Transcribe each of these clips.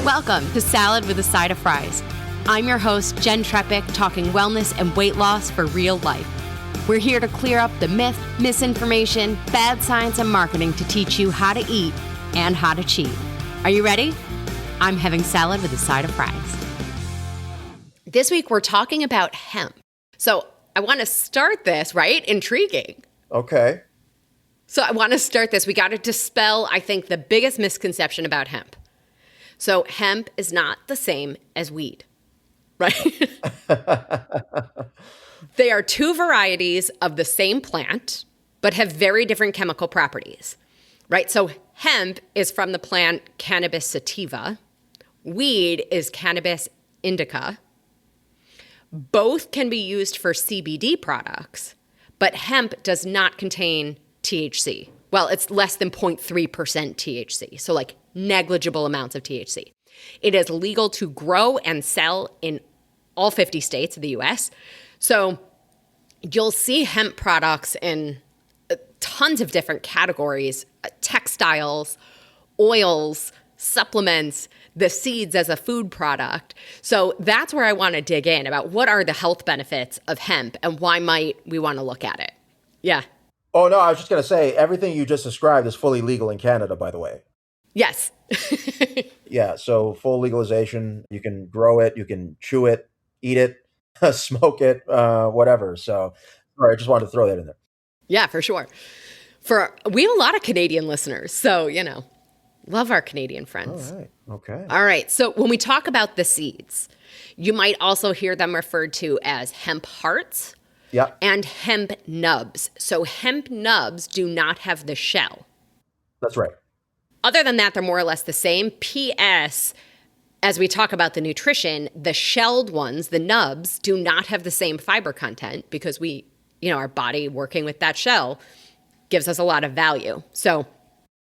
Welcome to Salad with a Side of Fries. I'm your host, Jen Trepic, talking wellness and weight loss for real life. We're here to clear up the myth, misinformation, bad science, and marketing to teach you how to eat and how to cheat. Are you ready? I'm having salad with a side of fries. This week, we're talking about hemp. So I want to start this, right? Intriguing. Okay. So I want to start this. We got to dispel, I think, the biggest misconception about hemp. So hemp is not the same as weed, right? They are two varieties of the same plant, but have very different chemical properties, right? So hemp is from the plant Cannabis sativa. Weed is Cannabis indica. Both can be used for CBD products, but hemp does not contain THC. Well, it's less than 0.3% THC, so like negligible amounts of THC. It is legal to grow and sell in all 50 states of the US. So you'll see hemp products in tons of different categories, textiles, oils, supplements, the seeds as a food product. So that's where I want to dig in about what are the health benefits of hemp and why might we want to look at it. Yeah. Oh, no, I was just going to say, everything you just described is fully legal in Canada, by the way. Yes. Yeah, so full legalization. You can grow it, you can chew it, eat it, smoke it, whatever. So, sorry, I just wanted to throw that in there. Yeah, for sure. We have a lot of Canadian listeners, so, love our Canadian friends. All right, okay. All right, so when we talk about the seeds, you might also hear them referred to as hemp hearts. Yeah. And hemp nubs. So hemp nubs do not have the shell. That's right. Other than that, they're more or less the same. P.S., as we talk about the nutrition, the shelled ones, the nubs, do not have the same fiber content because our body working with that shell gives us a lot of value. So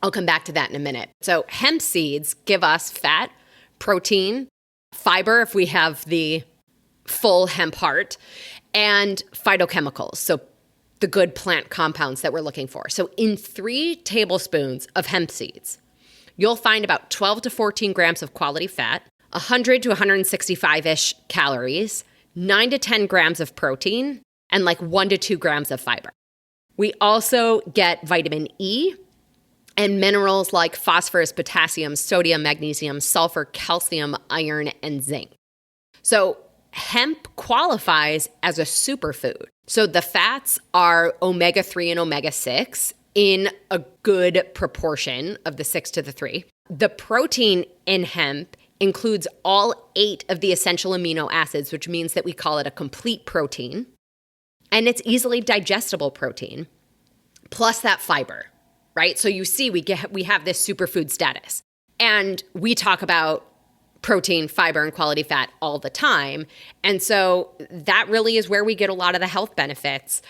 I'll come back to that in a minute. So hemp seeds give us fat, protein, fiber if we have the full hemp heart, and phytochemicals, so the good plant compounds that we're looking for. So in 3 tablespoons of hemp seeds, you'll find about 12 to 14 grams of quality fat, 100 to 165-ish calories, 9 to 10 grams of protein, and like 1 to 2 grams of fiber. We also get vitamin E and minerals like phosphorus, potassium, sodium, magnesium, sulfur, calcium, iron, and zinc. So hemp qualifies as a superfood. So the fats are omega-3 and omega-6 in a good proportion of the 6 to the 3. The protein in hemp includes all 8 of the essential amino acids, which means that we call it a complete protein. And it's easily digestible protein, plus that fiber, right? So you see, we have this superfood status. And we talk about protein, fiber, and quality fat all the time. And so that really is where we get a lot of the health benefits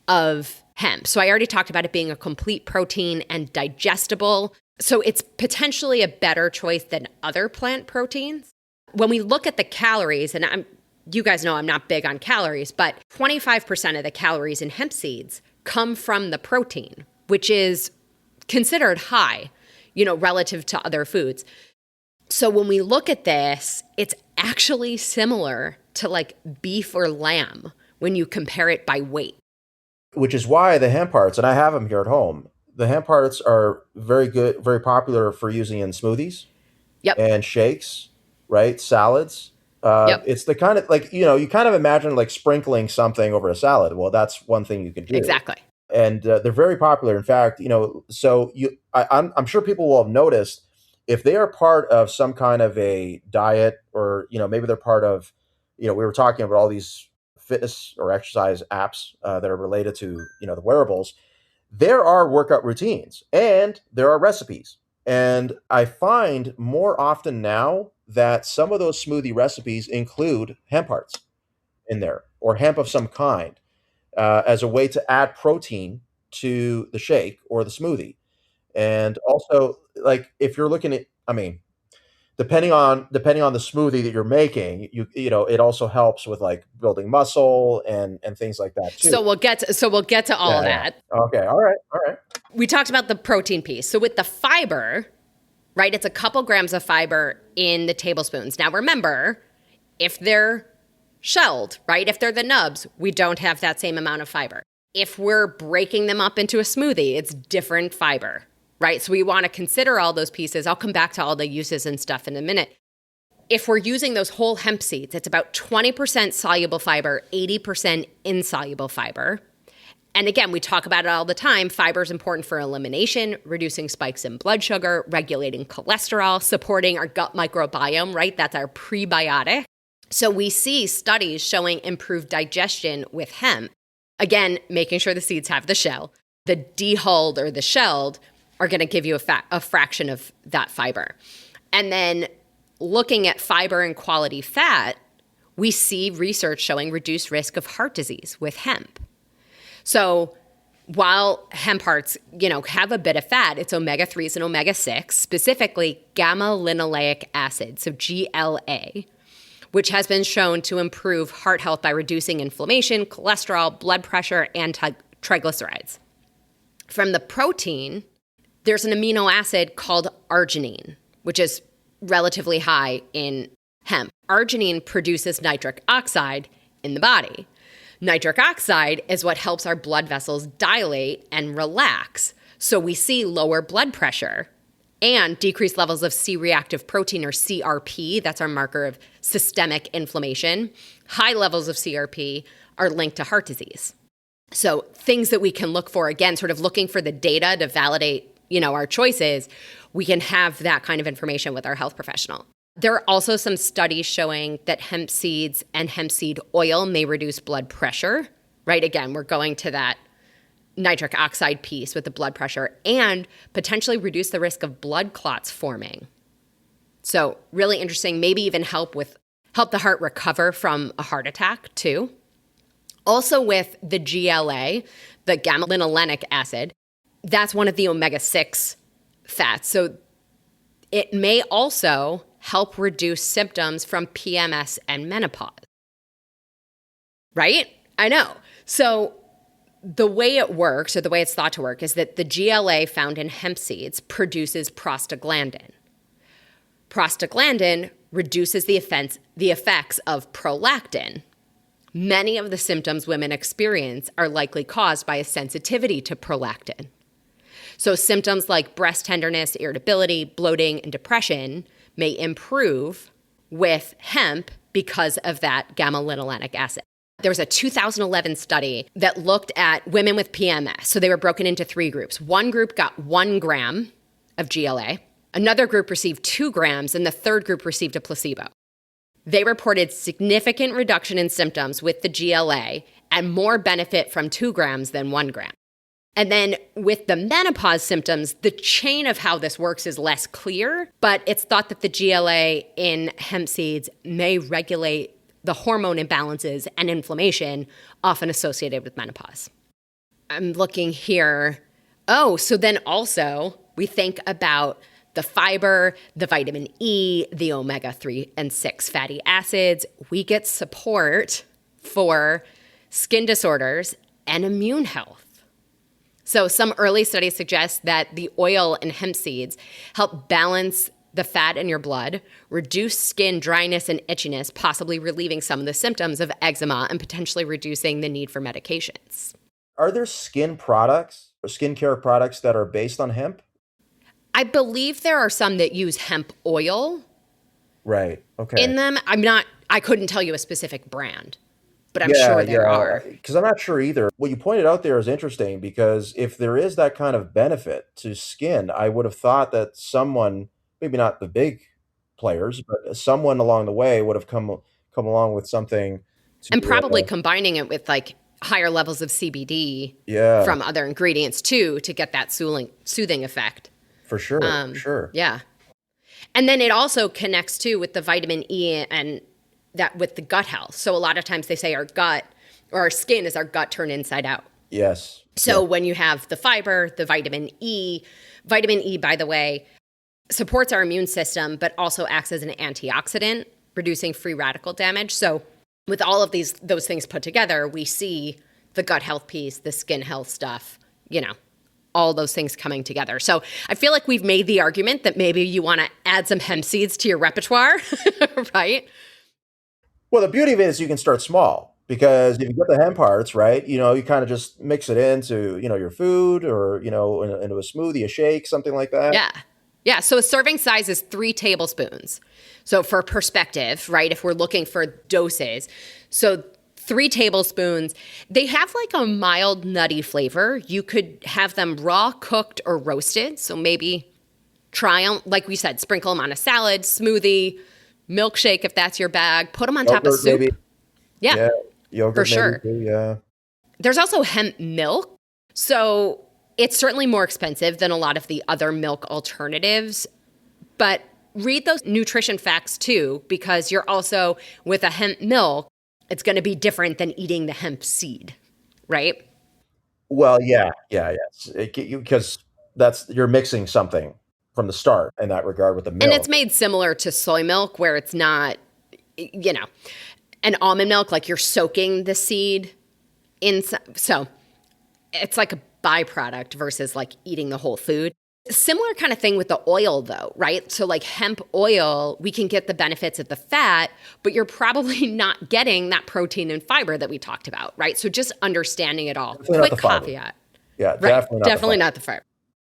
of hemp. So I already talked about it being a complete protein and digestible. So it's potentially a better choice than other plant proteins. When we look at the calories, and you guys know I'm not big on calories, but 25% of the calories in hemp seeds come from the protein, which is considered high, relative to other foods. So when we look at this, it's actually similar to like beef or lamb when you compare it by weight. Which is why the hemp hearts, and I have them here at home, the hemp hearts are very good, very popular for using in smoothies. Yep. And shakes, right? Salads. Yep. It's the kind of you kind of imagine like sprinkling something over a salad. Well, that's one thing you can do. Exactly. And they're very popular. In fact, so I'm sure people will have noticed if they are part of some kind of a diet or, maybe they're part of, we were talking about all these fitness or exercise apps that are related to, the wearables, there are workout routines and there are recipes. And I find more often now that some of those smoothie recipes include hemp hearts in there or hemp of some kind as a way to add protein to the shake or the smoothie. And also, like, if you're looking at, depending on the smoothie that you're making, it also helps with like building muscle and things like that too. So we'll get to all of that. Okay. All right. We talked about the protein piece. So with the fiber, right? It's a couple grams of fiber in the tablespoons. Now remember, if they're shelled, right? If they're the nubs, we don't have that same amount of fiber. If we're breaking them up into a smoothie, it's different fiber, right? So we want to consider all those pieces. I'll come back to all the uses and stuff in a minute. If we're using those whole hemp seeds, it's about 20% soluble fiber, 80% insoluble fiber. And again, we talk about it all the time. Fiber is important for elimination, reducing spikes in blood sugar, regulating cholesterol, supporting our gut microbiome, right? That's our prebiotic. So we see studies showing improved digestion with hemp. Again, making sure the seeds have the shell. The dehulled or the shelled are going to give you a fraction of that fiber. And then looking at fiber and quality fat, we see research showing reduced risk of heart disease with hemp. So while hemp hearts, have a bit of fat, it's omega-3s and omega-6, specifically gamma-linoleic acid, so GLA, which has been shown to improve heart health by reducing inflammation, cholesterol, blood pressure, and triglycerides. From the protein, there's an amino acid called arginine, which is relatively high in hemp. Arginine produces nitric oxide in the body. Nitric oxide is what helps our blood vessels dilate and relax. So we see lower blood pressure and decreased levels of C-reactive protein or CRP. That's our marker of systemic inflammation. High levels of CRP are linked to heart disease. So things that we can look for, again, sort of looking for the data to validate, our choices, we can have that kind of information with our health professional. There are also some studies showing that hemp seeds and hemp seed oil may reduce blood pressure, right? Again, we're going to that nitric oxide piece with the blood pressure and potentially reduce the risk of blood clots forming. So really interesting, maybe even help the heart recover from a heart attack too. Also with the GLA, the gamma-linolenic acid, that's one of the omega-6 fats. So it may also help reduce symptoms from PMS and menopause. Right? I know. So the way it works, or the way it's thought to work, is that the GLA found in hemp seeds produces prostaglandin. Prostaglandin reduces the effects of prolactin. Many of the symptoms women experience are likely caused by a sensitivity to prolactin. So symptoms like breast tenderness, irritability, bloating, and depression may improve with hemp because of that gamma-linolenic acid. There was a 2011 study that looked at women with PMS. So they were broken into 3 groups. One group got 1 gram of GLA. Another group received 2 grams, and the third group received a placebo. They reported significant reduction in symptoms with the GLA and more benefit from 2 grams than 1 gram. And then with the menopause symptoms, the chain of how this works is less clear, but it's thought that the GLA in hemp seeds may regulate the hormone imbalances and inflammation often associated with menopause. I'm looking here. Oh, so then also we think about the fiber, the vitamin E, the omega-3 and 6 fatty acids. We get support for skin disorders and immune health. So some early studies suggest that the oil in hemp seeds help balance the fat in your blood, reduce skin dryness and itchiness, possibly relieving some of the symptoms of eczema and potentially reducing the need for medications. Are there skin products or skincare products that are based on hemp? I believe there are some that use hemp oil Right. Okay. in them. I couldn't tell you a specific brand, but I'm sure there are. Because I'm not sure either. What you pointed out there is interesting because if there is that kind of benefit to skin, I would have thought that someone, maybe not the big players, but someone along the way would have come along with something to And probably combining it with like higher levels of CBD yeah, from other ingredients too to get that soothing effect. for sure, sure. Yeah. And then it also connects too with the vitamin E and that with the gut health. So a lot of times they say our gut or our skin is our gut turned inside out. Yes. So when you have the fiber, the vitamin E, by the way, supports our immune system, but also acts as an antioxidant, reducing free radical damage. So with all of those things put together, we see the gut health piece, the skin health stuff, all those things coming together. So I feel like we've made the argument that maybe you want to add some hemp seeds to your repertoire, right? Well, the beauty of it is you can start small because if you get the hemp hearts, right, you kind of just mix it into, your food or, into a smoothie, a shake, something like that. Yeah. Yeah. So a serving size is 3 tablespoons. So for perspective, right, if we're looking for doses, so 3 tablespoons, they have like a mild nutty flavor. You could have them raw, cooked, or roasted. So maybe try them, like we said, sprinkle them on a salad, smoothie, milkshake if that's your bag. Put them on top of Yogurt, soup. maybe. Yeah, Yogurt, for maybe sure. too, yeah. There's also hemp milk. So it's certainly more expensive than a lot of the other milk alternatives. But read those nutrition facts too, because you're also, with a hemp milk, it's going to be different than eating the hemp seed, right? Well, yeah. Because you're mixing something from the start in that regard with the And it's milk. made similar to soy milk, where it's not, an almond milk, like you're soaking the seed in. So it's like a byproduct versus like eating the whole food. Similar kind of thing with the oil though, right? So like hemp oil, we can get the benefits of the fat, but you're probably not getting that protein and fiber that we talked about, right? So just understanding it all. Definitely not Quick the fiber. caveat. Yeah, Right. definitely Not the fiber.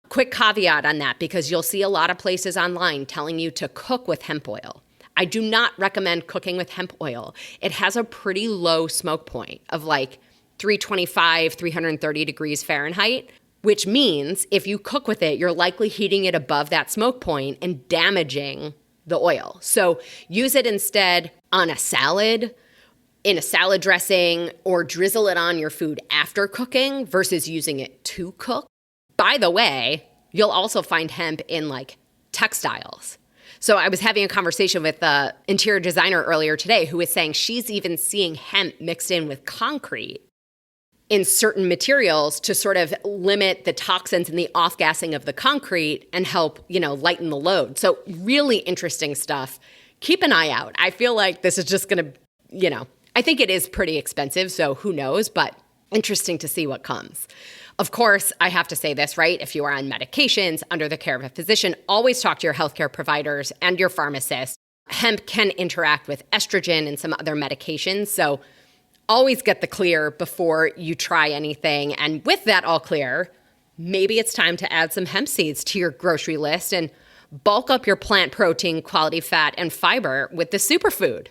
Quick caveat on that, because you'll see a lot of places online telling you to cook with hemp oil. I do not recommend cooking with hemp oil. It has a pretty low smoke point of like 325, 330 degrees Fahrenheit, which means if you cook with it, you're likely heating it above that smoke point and damaging the oil. So use it instead on a salad, in a salad dressing, or drizzle it on your food after cooking versus using it to cook. By the way, you'll also find hemp in like textiles. So I was having a conversation with an interior designer earlier today who was saying she's even seeing hemp mixed in with concrete in certain materials to sort of limit the toxins and the off-gassing of the concrete and help, lighten the load. So really interesting stuff. Keep an eye out. I feel like this is just going to, I think it is pretty expensive, so who knows, but interesting to see what comes. Of course, I have to say this, right? If you are on medications under the care of a physician, always talk to your healthcare providers and your pharmacist. Hemp can interact with estrogen and some other medications, so always get the clear before you try anything. And with that all clear, maybe it's time to add some hemp seeds to your grocery list and bulk up your plant protein, quality fat, and fiber with the superfood.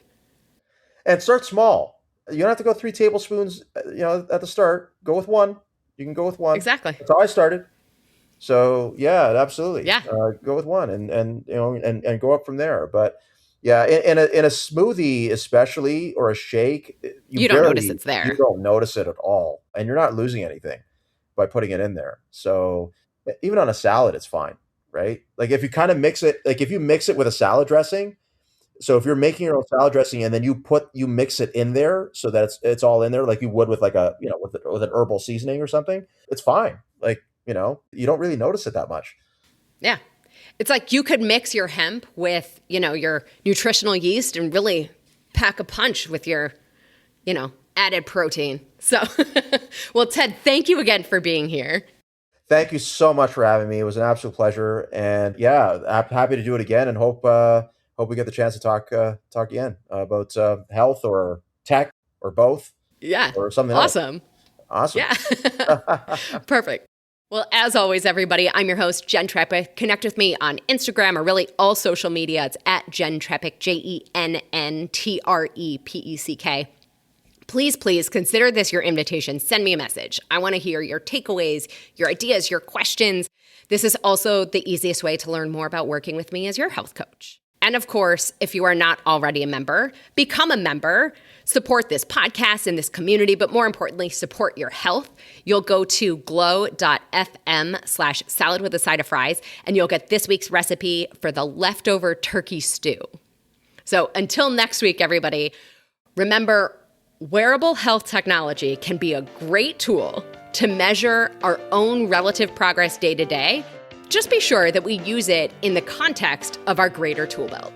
And start small. You don't have to go 3 tablespoons, at the start. Go with 1. You can go with 1. Exactly. That's how I started. So yeah, absolutely. Yeah. Go with 1 and go up from there. But yeah, in a smoothie especially, or a shake, You don't notice it's there. You don't notice it at all, and you're not losing anything by putting it in there. So even on a salad, it's fine, right? Like if you kind of mix it, like if you mix it with a salad dressing. So if you're making your own salad dressing and then you mix it in there so that it's all in there, like you would with like a, with an herbal seasoning or something, it's fine. Like, you don't really notice it that much. Yeah. It's like you could mix your hemp with, your nutritional yeast and really pack a punch with your, added protein. So, well, Ted, thank you again for being here. Thank you so much for having me. It was an absolute pleasure. And yeah, I'm happy to do it again, and hope we get the chance to talk again about health or tech or both. Yeah. Or something awesome. Else. Awesome. Yeah. Perfect. Well, as always, everybody, I'm your host, Jen Trepeck. Connect with me on Instagram or really all social media. It's at Jen Trepeck, JENNTREPECK. Please consider this your invitation. Send me a message. I want to hear your takeaways, your ideas, your questions. This is also the easiest way to learn more about working with me as your health coach. And of course, if you are not already a member, become a member. Support this podcast and this community, but more importantly, support your health. You'll go to glow.fm/salad with a side of fries, and you'll get this week's recipe for the leftover turkey stew. So until next week, everybody, remember, wearable health technology can be a great tool to measure our own relative progress day to day. Just be sure that we use it in the context of our greater tool belt.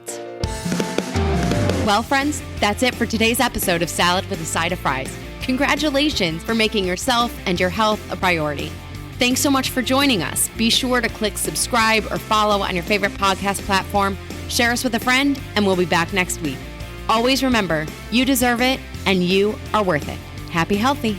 Well, friends, that's it for today's episode of Salad with a Side of Fries. Congratulations for making yourself and your health a priority. Thanks so much for joining us. Be sure to click subscribe or follow on your favorite podcast platform. Share us with a friend, and we'll be back next week. Always remember, you deserve it, and you are worth it. Happy healthy.